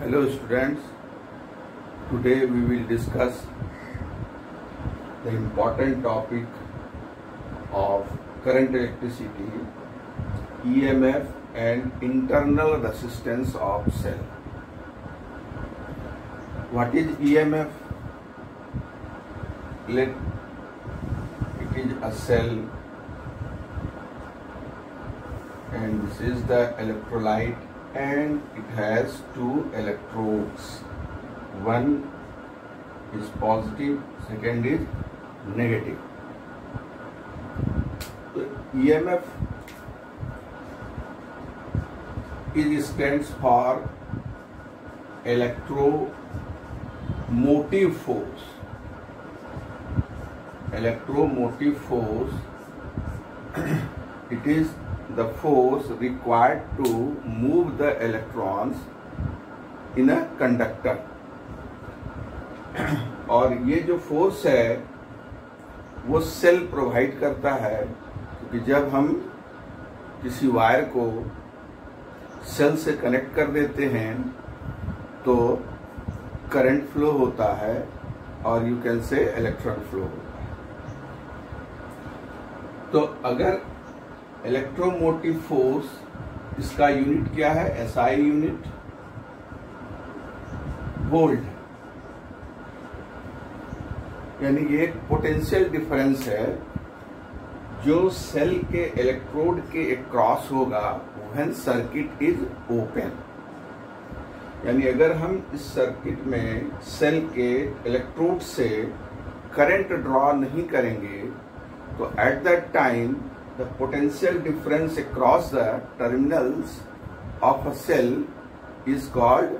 Hello students, today we will discuss the important topic of current electricity, EMF and internal resistance of cell. What is EMF? It is a cell and this is the electrolyte and it has two electrodes. One is positive, second is negative. So EMF stands for electromotive force. Electromotive force it is the force required to move the electrons in a conductor. और ये जो force है वो cell provide करता है, क्योंकि जब हम किसी वायर को सेल से कनेक्ट कर देते हैं तो करंट फ्लो होता है और you can say electron flow होता है. तो अगर इलेक्ट्रोमोटिव फोर्स, इसका यूनिट क्या है? एसआई यूनिट वोल्ट, यानी ये एक पोटेंशियल डिफरेंस है जो सेल के इलेक्ट्रोड के क्रॉस होगा व्हेन सर्किट इज ओपन. यानी अगर हम इस सर्किट में सेल के इलेक्ट्रोड से करंट ड्रॉ नहीं करेंगे तो at that time the potential difference across the terminals of a cell is called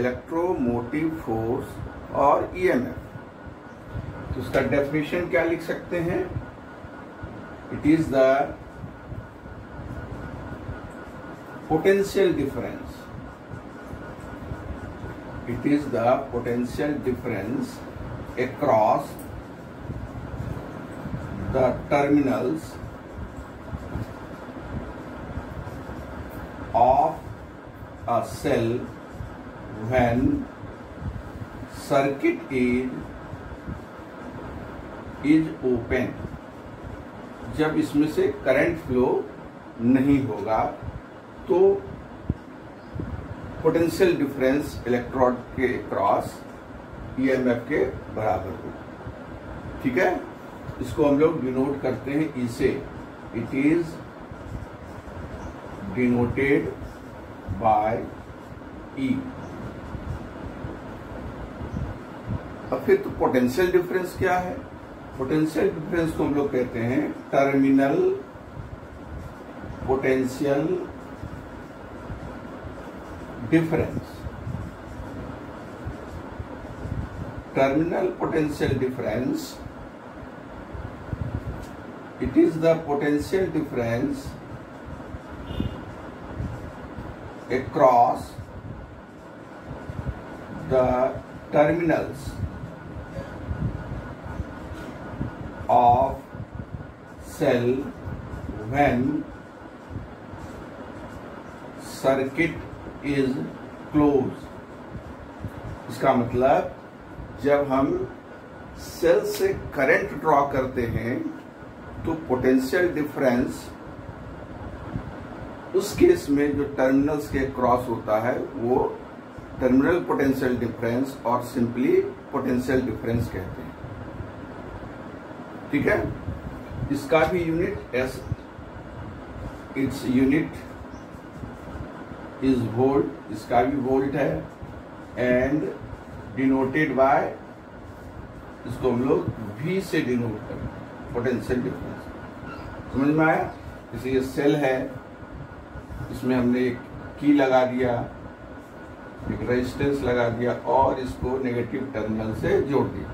electromotive force or EMF. तो इसका डेफिनेशन क्या लिख सकते हैं? It is the potential difference. It is the potential difference across the terminals of a cell when circuit is open. जब इसमें से current flow नहीं होगा तो पोटेंशियल डिफरेंस इलेक्ट्रोड के क्रॉस ईएमएफ के बराबर होगा. ठीक है, इसको हम लोग डिनोट करते हैं ई से. It is denoted by E. अब फिर तो पोटेंशियल डिफरेंस क्या है? पोटेंशियल डिफरेंस को हम लोग कहते हैं terminal potential difference. Terminal potential difference, it is the potential difference across the terminals of cell when circuit is closed. इसका मतलब जब हम सेल से करंट ड्रॉ करते हैं तो पोटेंशियल डिफरेंस उस केस में जो टर्मिनल्स के क्रॉस होता है वो टर्मिनल पोटेंशियल डिफरेंस और सिंपली पोटेंशियल डिफरेंस कहते हैं. ठीक है, इसका भी unit S, its unit is volt, इसका भी वोल्ट है एंड डिनोटेड बाय, इसको हम लोग V से डिनोट करते हैं पोटेंशियल डिफरेंस. समझ में आया? जैसे ये सेल है, इसमें हमने एक की लगा दिया, एक रेजिस्टेंस लगा दिया और इसको नेगेटिव टर्मिनल से जोड़ दिया.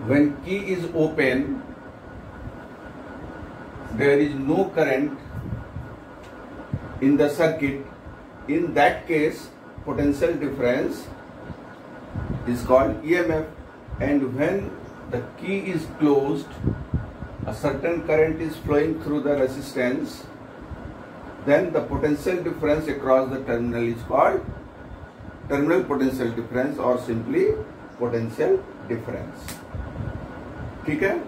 When key is open, there is no current in the circuit. In that case, potential difference is called EMF. And when the key is closed, a certain current is flowing through the resistance, then the potential difference across the terminal is called terminal potential difference और simply potential difference. ठीक है,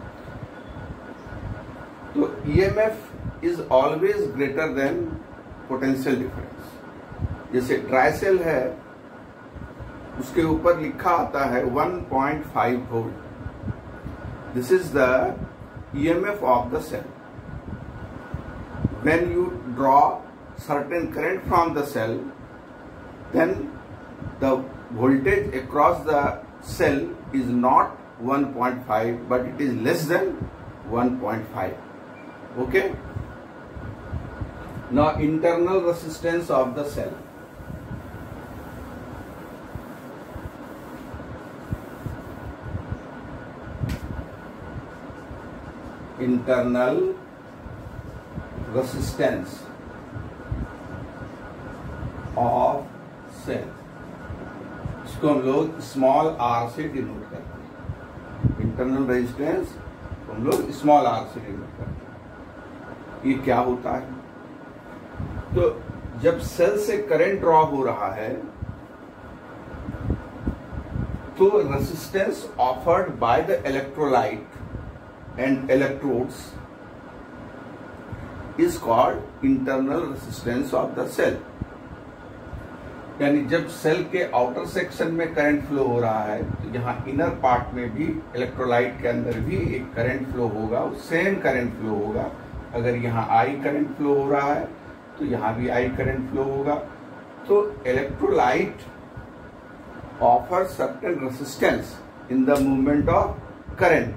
तो EMF is always greater than potential difference. जैसे dry cell है, उसके ऊपर लिखा आता है 1.5 volt. This is the EMF of the cell. When you draw certain current from the cell, then the voltage across the cell is not 1.5 but it is less than 1.5. Okay, now internal resistance of the cell. Internal resistance of cell, इसको हम लोग small are से denote करते हैं। Internal resistance हम लोग small are से denote करते हैं। ये क्या होता है? तो जब सेल से करंट ड्रॉ हो रहा है तो resistance offered by the electrolyte and electrodes is called internal resistance of the cell. यानी जब सेल के आउटर सेक्शन में करंट फ्लो हो रहा है तो यहाँ इनर पार्ट में भी इलेक्ट्रोलाइट के अंदर भी एक करंट फ्लो होगा, सेम करंट फ्लो होगा। अगर यहाँ आई करंट फ्लो हो रहा है तो यहाँ भी आई करंट फ्लो होगा। तो electrolyte offer certain resistance in the movement of current.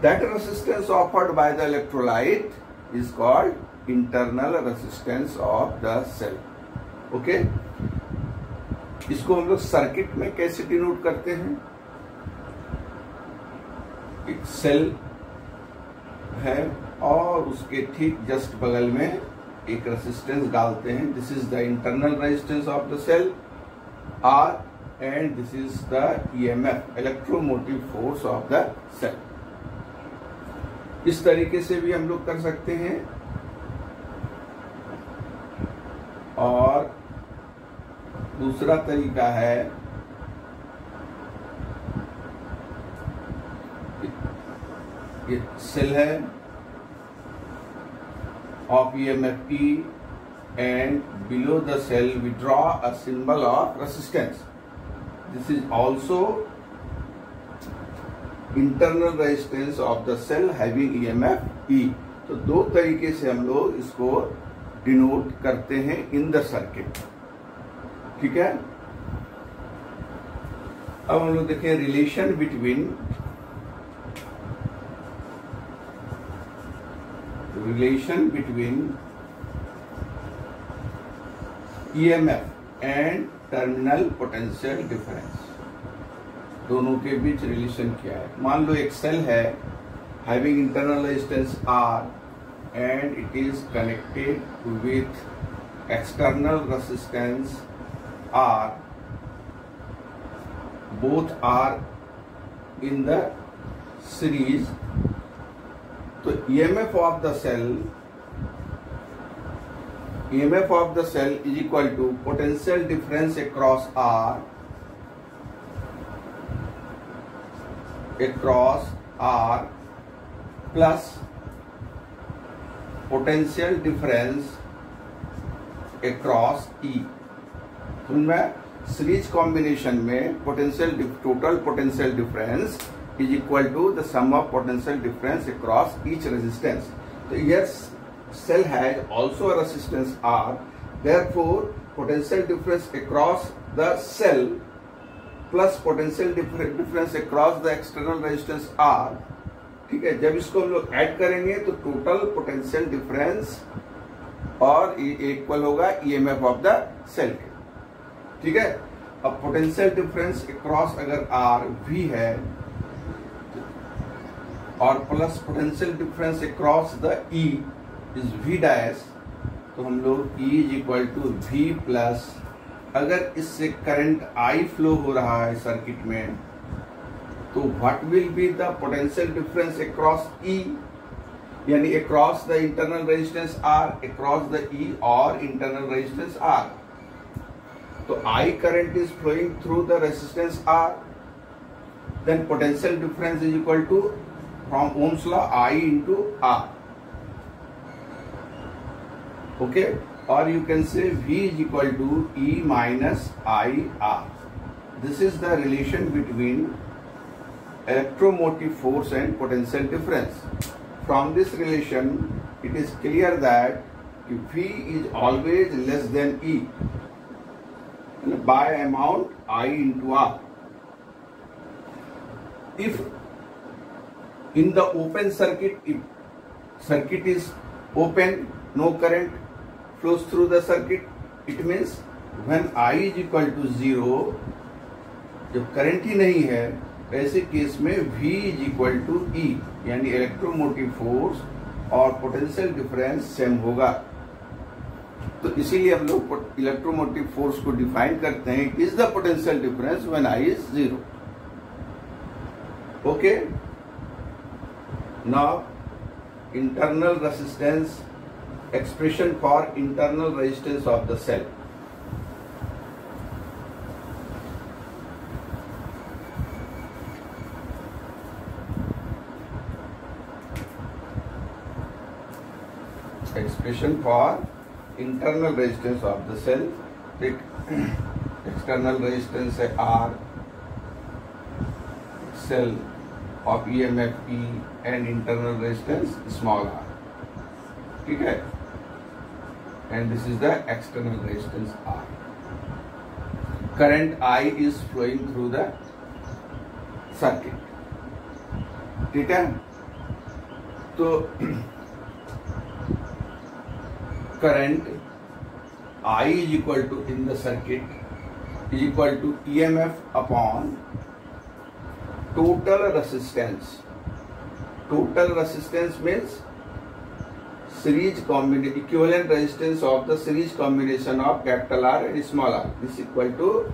That resistance offered by the electrolyte is called internal resistance of the cell. Okay, इसको हम लोग सर्किट में कैसे डिनोट करते हैं? एक सेल है और उसके ठीक जस्ट बगल में एक रेजिस्टेंस डालते हैं। This is the internal resistance of the cell R and this is the EMF, electromotive force of the cell. इस तरीके से भी हम लोग कर सकते हैं। और दूसरा तरीका है ये सेल है of EMF E and below the cell we draw a symbol of resistance. This is also internal resistance of the cell having EMF E. तो दो तरीके से हम लोग इसको डिनोट करते हैं इन द सर्किट। ठीक है, अब हम लोग देखें relation between EMF and terminal potential difference. दोनों के बीच रिलेशन क्या है? मान लो एक सेल है having internal resistance are and it is connected with external resistance R. Both are in the series. So EMF of the cell is equal to potential difference across R plus potential difference across E. उनमें series combination में total potential difference is equal to the sum of potential difference across each resistance. तो yes, cell has also a resistance R, therefore potential difference across the cell plus potential difference across the external resistance R. ठीक है, जब इसको हम लोग add करेंगे तो total potential difference और इक्वल होगा ईएमएफ ऑफ द सेल के। ठीक है, अब पोटेंशियल डिफरेंस अक्रॉस अगर आर वी है और plus potential difference across the E is V dash, तो हम लोग E is equal to V plus, अगर इससे करंट आई फ्लो हो रहा है सर्किट में तो what will be the potential difference across E, यानी across the internal resistance R, across the E और इंटरनल रेजिस्टेंस आर। तो I current is flowing through the resistance R, then potential difference is equal to, from Ohm's law, I into R. Okay, or you can say V is equal to E minus IR. This is the relation between electromotive force and potential difference. From this relation, it is clear that V is always less than E by amount I into R. If in the open circuit, if circuit is open, no current flows through the circuit, it means when I is equal to 0, जब current ही नहीं है, ऐसे case में V is equal to E, यानी electromotive force और potential difference same होगा। तो इसीलिए हम लोग इलेक्ट्रोमोटिव फोर्स को डिफाइन करते हैं, it is the potential difference when I is 0. Okay, now internal resistance, expression for internal resistance of the cell. Expression for internal resistance of the cell. External resistance है R, cell of EMF E, and internal resistance small r. ठीक है, and this is the external resistance R. Current I is flowing through the circuit. ठीक है, तो current I is equal to, in the circuit, is equal to EMF upon total resistance. Total resistance means series combination, equivalent resistance of the series combination of capital R and small r. This is equal to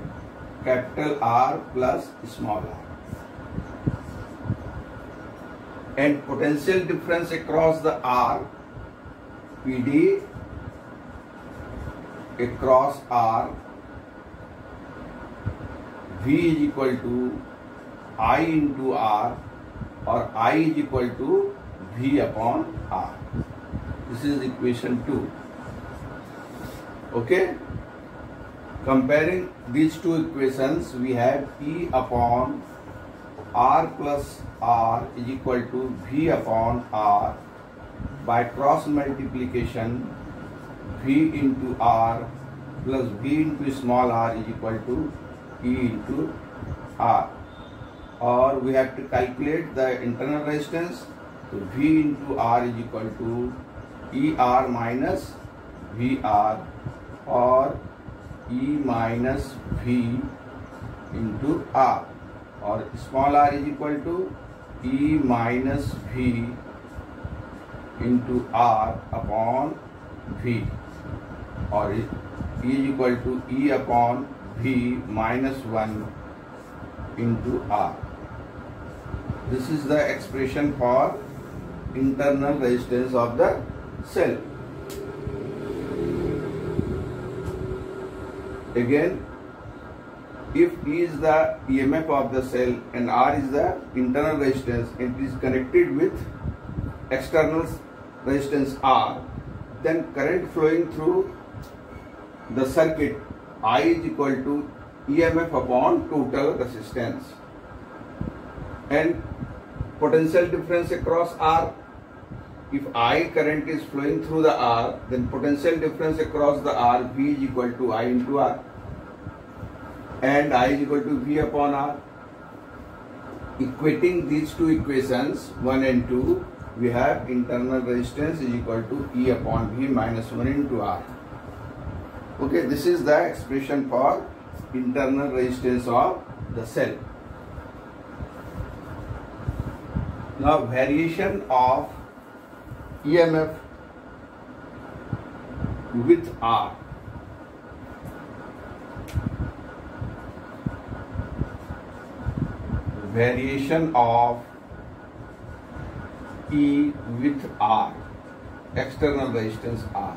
capital R plus small r. And potential difference across the R, PD across R, V is equal to I into R, or I is equal to V upon R. This is equation 2. Okay, comparing these two equations, we have E upon R plus R is equal to V upon R. By cross multiplication, V into R plus V into small r is equal to E into R. Or we have to calculate the internal resistance. So V into R is equal to ER minus VR, or E minus V into R, or small r is equal to E minus V into R upon V, or E is equal to E upon V minus 1 into R. This is the expression for internal resistance of the cell. Again, if E is the EMF of the cell and R is the internal resistance, and it is connected with external resistance R, then current flowing through the circuit I is equal to EMF upon total resistance, and potential difference across R. If I current is flowing through the R, then potential difference across the R, V is equal to I into R, and I is equal to V upon R. Equating these two equations 1 and 2, we have internal resistance is equal to E upon V minus 1 into R. Okay, this is the expression for internal resistance of the cell. Now, variation of EMF with R. Variation of E with R, external resistance R.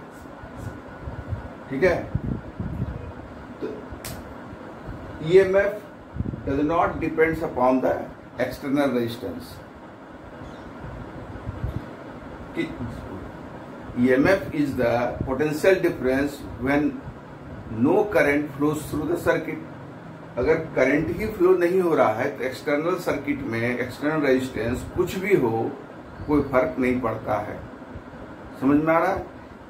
ठीक है, तो EMF does not depends upon the external resistance. EMF is the potential difference when no current flows through the circuit. अगर current ही flow नहीं हो रहा है तो external circuit में एक्सटर्नल रेजिस्टेंस कुछ भी हो कोई फर्क नहीं पड़ता है। समझ में आ रहा है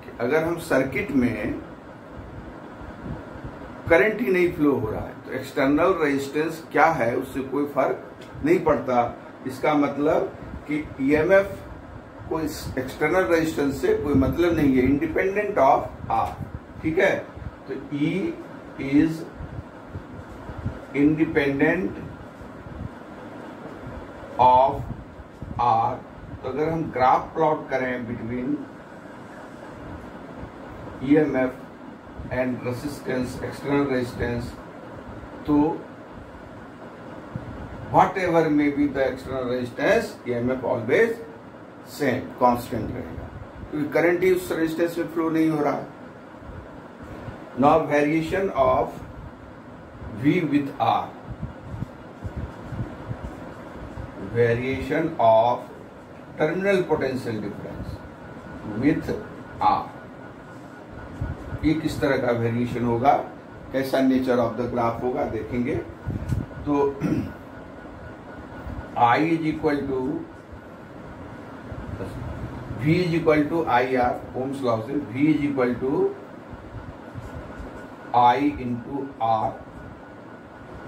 कि अगर हम सर्किट में करंट ही नहीं फ्लो हो रहा है तो एक्सटर्नल रेजिस्टेंस क्या है उससे कोई फर्क नहीं पड़ता। इसका मतलब कि ईएमएफ को इस एक्सटर्नल रेजिस्टेंस से कोई मतलब नहीं है, इंडिपेंडेंट ऑफ आर। ठीक है, तो E is independent of R. तो अगर हम ग्राफ प्लॉट करें between EMF and resistance, external resistance, तो whatever may be the external resistance, EMF always same, constant रहेगा, क्योंकि करंट ही उस रेजिस्टेंस में फ्लो नहीं हो रहा है। Now variation of V with R, variation of terminal potential difference with R, ये किस तरह का वेरिएशन होगा, कैसा नेचर ऑफ द ग्राफ होगा देखेंगे। तो I is equal to V is equal to I R, Ohm's law से V is equal to I into R,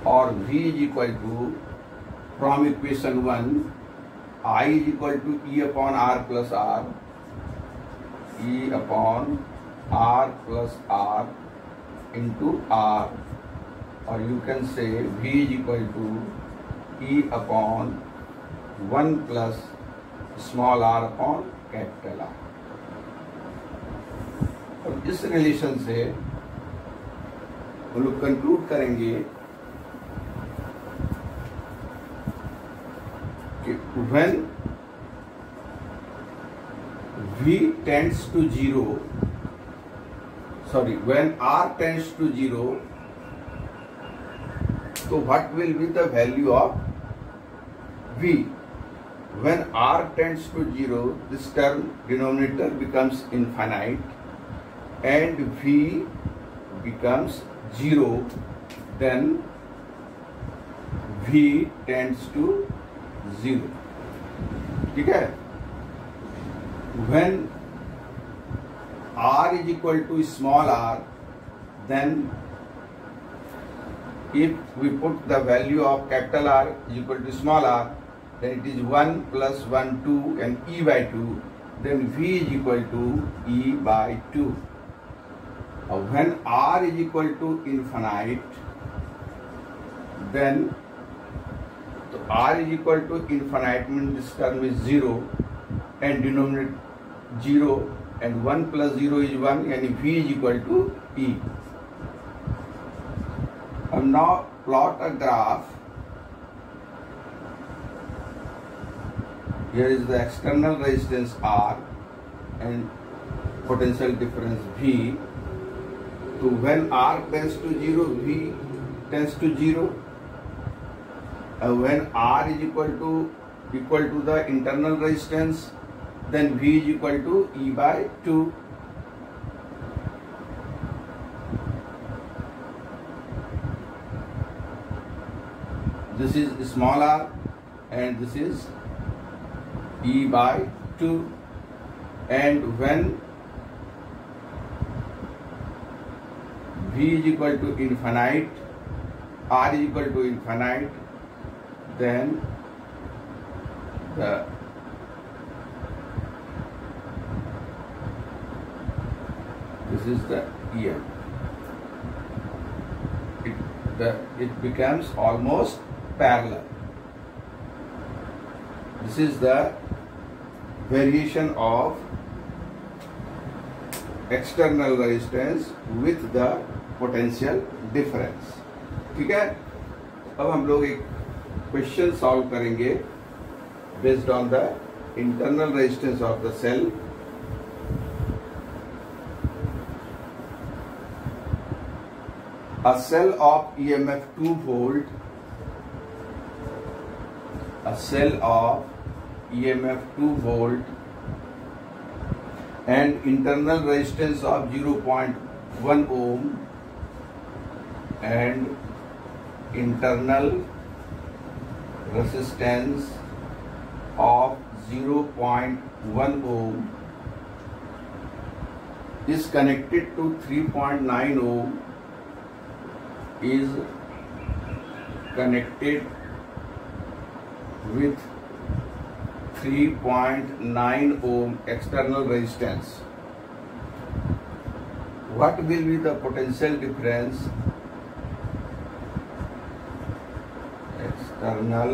और V is equal to from equation 1 I is equal to E upon R plus R, E upon R plus R into R, or you can say V is equal to E upon 1 plus small r upon capital R। और इस relation से हम लोग conclude करेंगे कि when V tends to 0, when R tends to 0, so what will be the value of V? When R tends to 0, this term denominator becomes infinite and V becomes 0, then V tends to 0. ठीक है? When R is equal to small r, then if we put the value of capital R is equal to small r, then it is 1 plus 1, 2 and E by 2, then V is equal to E by 2. When R is equal to infinite, then so R is equal to infinite means this term is 0 and denominator 0, and 1 plus 0 is 1, यानी V is equal to E. And now plot a graph. Here is the external resistance R and potential difference V. So when R tends to 0, V tends to 0. When R is equal to the internal resistance, then V is equal to E by 2. This is small r and this is E by 2. And when V is equal to infinite, R is equal to infinite, then this is the EM. It becomes almost parallel. This is the variation of external resistance with the potential difference. ठीक है, अब हम लोग एक question solve करेंगे based on the internal resistance of the cell. A cell of EMF 2 volt, a cell of EMF 2 volt and internal resistance of 0.1 ohm and internal resistance of 0.1 ohm is connected to 3.9 ohm is connected with 3.9 ohm external resistance. What will be the potential difference? External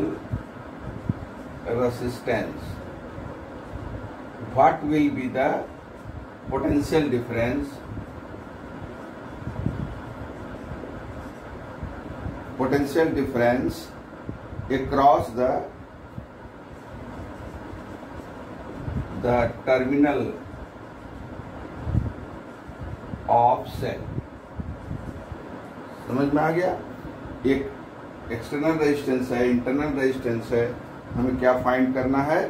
resistance. What will be the potential difference? Potential difference across the terminal of cell. समझ में आ गया? एक external resistance है, internal resistance है, हमें क्या find करना है?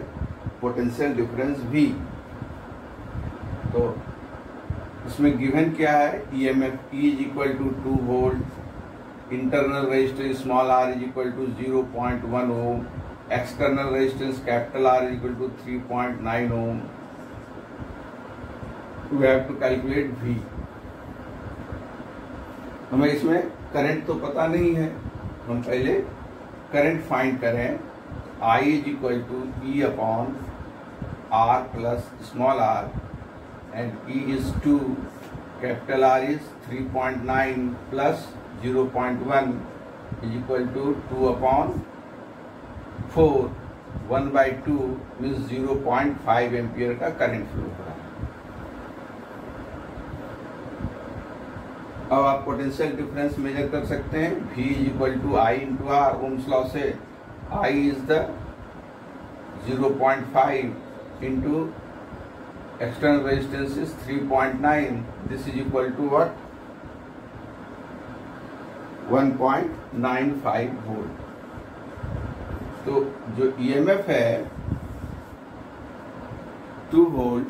Potential difference V। तो इसमें गिवन क्या है? EMF E is equal to 2 volt, internal resistance small r is equal to 0.1 ohm, external resistance capital R is equal to 3.9 ohm. We have to calculate V. हमें इसमें current तो पता नहीं है, हम पहले करंट फाइंड करें। I is equal to E upon R plus small r and E is 2, capital R is 3.9 plus 0.1 is equal to 2 upon 4, 1 by 2 means 0.5 ampere का करंट फ्लो हो रहा है। अब आप पोटेंशियल डिफरेंस मेजर कर सकते हैं। V is equal to I into R, ohms law से I is the 0.5 into external resistance is 3.9. This is equal to what? 1.95 volt. तो जो EMF है 2 वोल्ट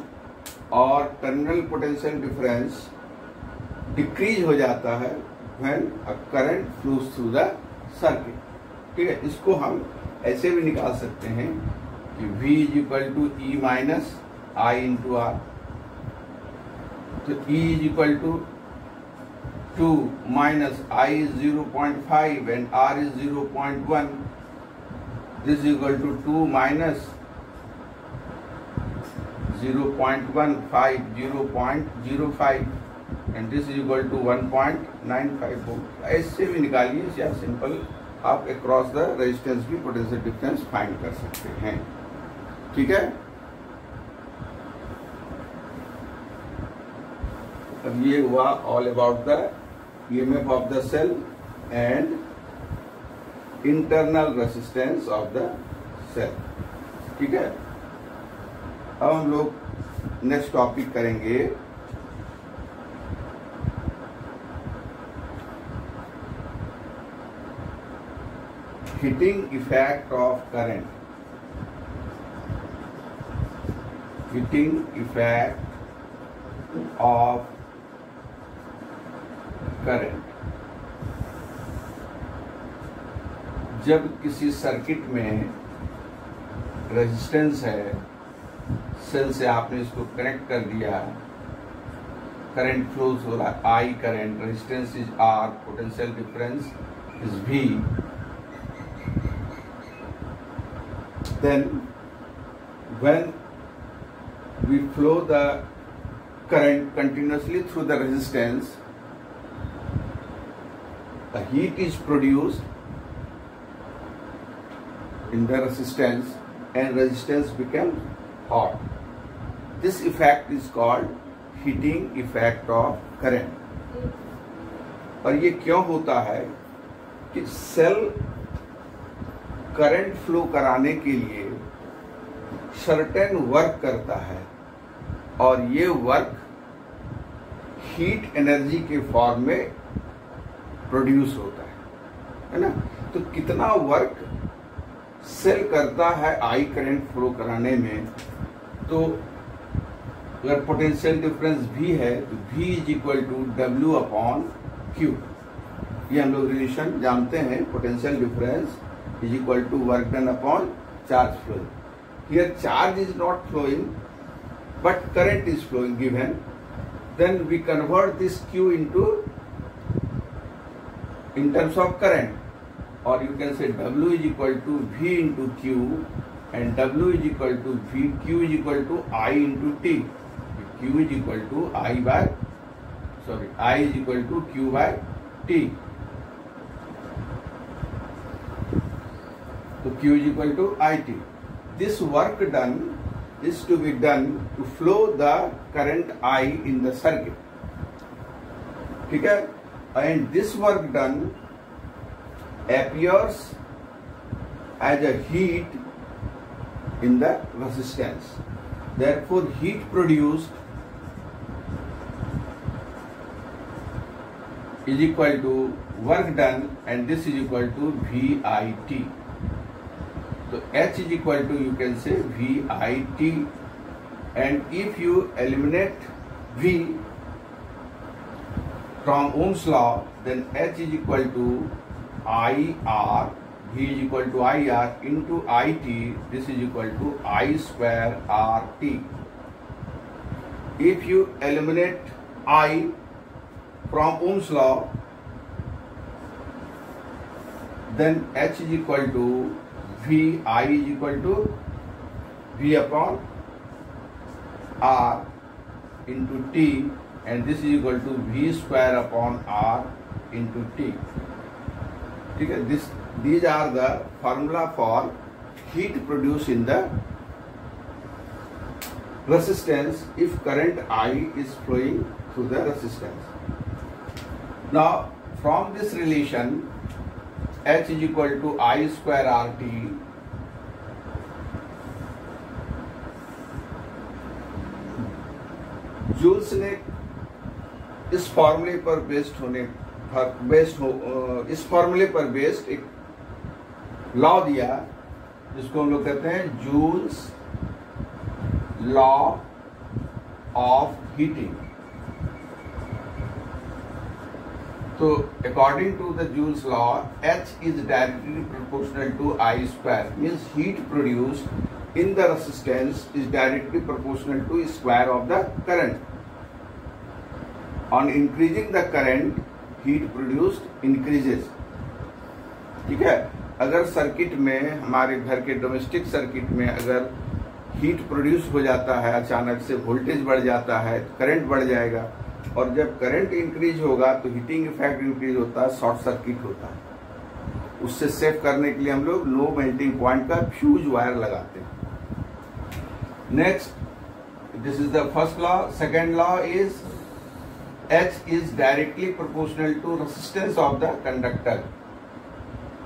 और टर्मिनल पोटेंशियल डिफरेंस डिक्रीज हो जाता है when a current flows through the circuit. ठीक है, इसको हम ऐसे भी निकाल सकते हैं कि V is equal to E minus I into R। तो E is equal to 2 minus I is 0.5 and R is 0.1. This is equal to 2 minus 0.15, 0.05 and this is equal to 1.95 volt। ऐसे भी निकालिए, या सिंपल आप across the resistance भी potential difference find कर सकते हैं। ठीक है, अब ये हुआ all about the EMF of the cell and internal resistance of the cell। ठीक है, अब हम लोग नेक्स्ट टॉपिक करेंगे heating effect of current. Heating effect of current. जब किसी सर्किट में रेजिस्टेंस है, सेल से आपने इसको कनेक्ट कर दिया, करंट फ्लोज हो रहा है, I current, resistance is R, potential difference is V। Then when we flow the current continuously through the resistance, the heat is produced in the resistance and resistance becomes hot. This effect is called heating effect of current। और ये क्यों होता है कि cell current flow कराने के लिए certain work करता है और ये वर्क हीट एनर्जी के फॉर्म में प्रोड्यूस होता है ना। तो कितना वर्क सेल करता है आई करंट फ्लो कराने में, तो अगर पोटेंशियल डिफरेंस V है तो V is equal to W upon Q। ये हम लोग रिलेशन जानते हैं, potential difference is equal to work done upon charge flowing. Here charge is not flowing but current is flowing given, then we convert this Q into in terms of current, or you can say W is equal to V into Q and W is equal to V, Q is equal to I into T. Q is equal to I is equal to Q by T. So Q is equal to IT. This work done is to be done to flow the current I in the circuit. ठीक है, and this work done appears as a heat in the resistance. Therefore, heat produced is equal to work done, and this is equal to VIT. So H is equal to, you can say, VIT, and if you eliminate V from Ohm's law, then H is equal to IR, V is equal to IR into IT, this is equal to I square RT. If you eliminate I from Ohm's law, then H is equal to V, I is equal to V upon R into T, and this is equal to V square upon R into T. ठीक है, these are the formula for heat produced in the resistance if current I is flowing through the resistance. Now from this relation H is equal to I square RT, Joule's ने इस फॉर्मूले पर इस फॉर्मूले पर based एक law दिया जिसको हम लोग कहते हैं जूल्स लॉ ऑफ हीटिंग। तो according to the Joule's law, H is directly proportional to I square, means heat produced in the resistance is directly proportional to square of the current. On increasing the current, heat produced increases. ठीक है, अगर circuit में, हमारे घर के domestic circuit में अगर heat produce हो जाता है, अचानक से वोल्टेज बढ़ जाता है, करंट बढ़ जाएगा, और जब करंट इंक्रीज होगा तो हीटिंग इफेक्ट इंक्रीज होता है, शॉर्ट सर्किट होता है। उससे सेव करने के लिए हम लोग लो मेल्टिंग पॉइंट का फ्यूज वायर लगाते हैं। Next, this is the first law. Second law is H is directly proportional to resistance of the conductor।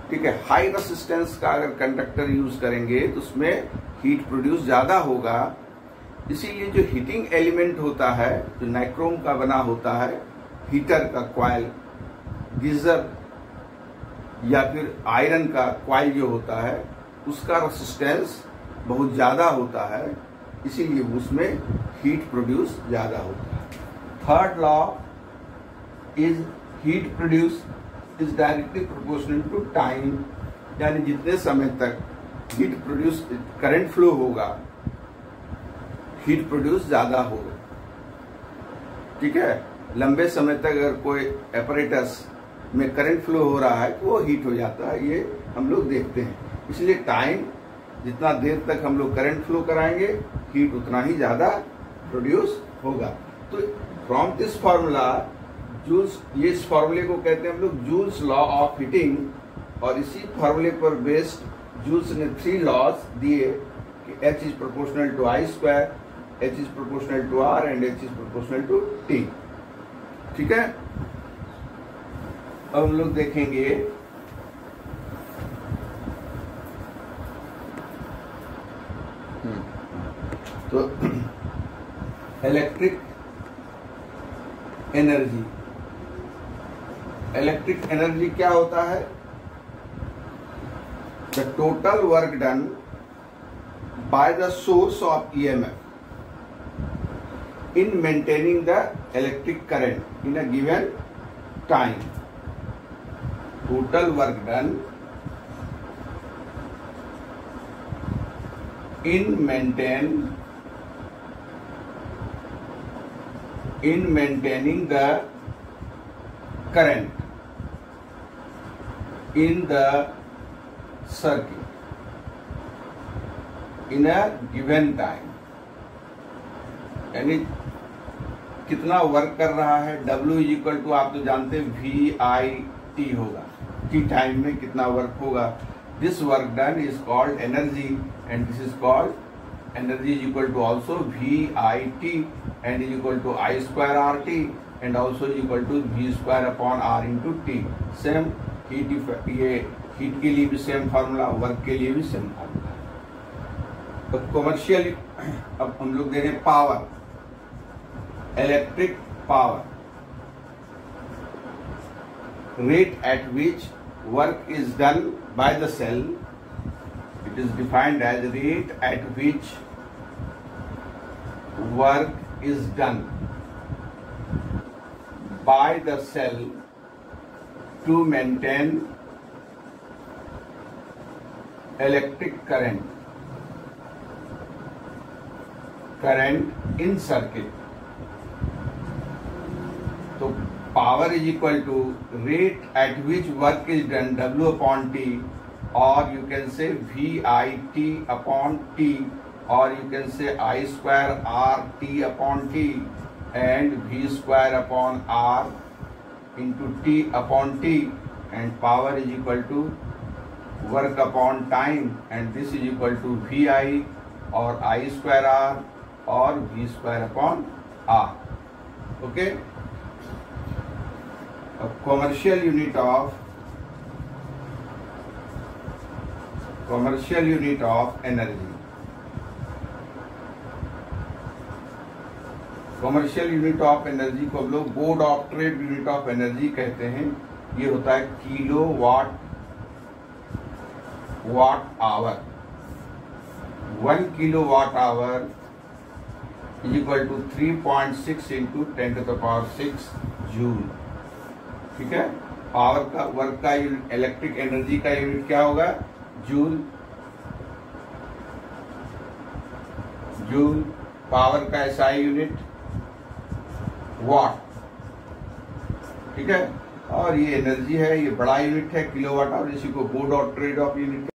ठीक है, हाई रेसिस्टेंस का अगर कंडक्टर यूज करेंगे तो उसमें हीट प्रोड्यूस ज्यादा होगा। इसीलिए जो हीटिंग एलिमेंट होता है, जो नाइक्रोम का बना होता है, हीटर का कॉइल, गीजर या फिर आयरन का कॉइल जो होता है, उसका रेसिस्टेंस बहुत ज्यादा होता है, इसीलिए उसमें हीट प्रोड्यूस ज्यादा होता है। Third law is heat produce is directly proportional to time, यानी जितने समय तक हीट प्रोड्यूस करंट फ्लो होगा, हीट प्रोड्यूस ज्यादा होगा। ठीक है, लंबे समय तक अगर कोई एपरेटस में करंट फ्लो हो रहा है तो वो हीट हो जाता है, ये हम लोग देखते हैं। इसलिए टाइम, जितना देर तक हम लोग करंट फ्लो कराएंगे, हीट उतना ही ज्यादा प्रोड्यूस होगा। तो फ्रॉम दिस फॉर्मूला, जूल्स, ये इस फॉर्मूले को कहते हैं हम लोग जूल्स लॉ ऑफ हीटिंग, और इसी फॉर्मूले पर बेस्ड जूल्स ने 3 लॉज दिए कि H is proportional to I square, H is proportional to R and H is proportional to T। ठीक है, अब हम लोग देखेंगे तो इलेक्ट्रिक एनर्जी। इलेक्ट्रिक एनर्जी क्या होता है? The total work done by the source of EMF in maintaining the electric current in a given time. Total work done in maintaining the current in the circuit in a given time. यानी कितना work कर रहा है. W equal to आप तो जानते हैं VIT होगा, टी टाइम में कितना वर्क होगा. This work done is called energy, and this is called energy is equal to also VIT and is equal to I square RT and also is equal to V square upon R into T. Same ये heat के लिए भी same formula, work के लिए भी same formula. तो commercial, अब हम लोग दे रहे हैं power, electric power, rate at which work is done by the cell. It is defined as rate at which work is done by the cell to maintain electric current in circuit. तो power is equal to rate at which work is done, W upon T, or you can say VIT upon T, or you can say I square RT upon T and V square upon R into T upon T, and power is equal to work upon time, and this is equal to VI or I square R or V square upon R. Okay. A commercial unit of energy. Commercial unit of energy को हम लोग board of trade unit of energy कहते हैं. ये होता है kilowatt hour. 1 kilowatt hour is equal to 3.6 into 10⁶ joule. ठीक है. पावर का, वर्क का यूनिट, इलेक्ट्रिक एनर्जी का यूनिट क्या होगा? जूल. पावर का एसआई यूनिट वाट. ठीक है. और ये एनर्जी है, ये बड़ा यूनिट है किलोवाट आवर. इसी को board of trade off unit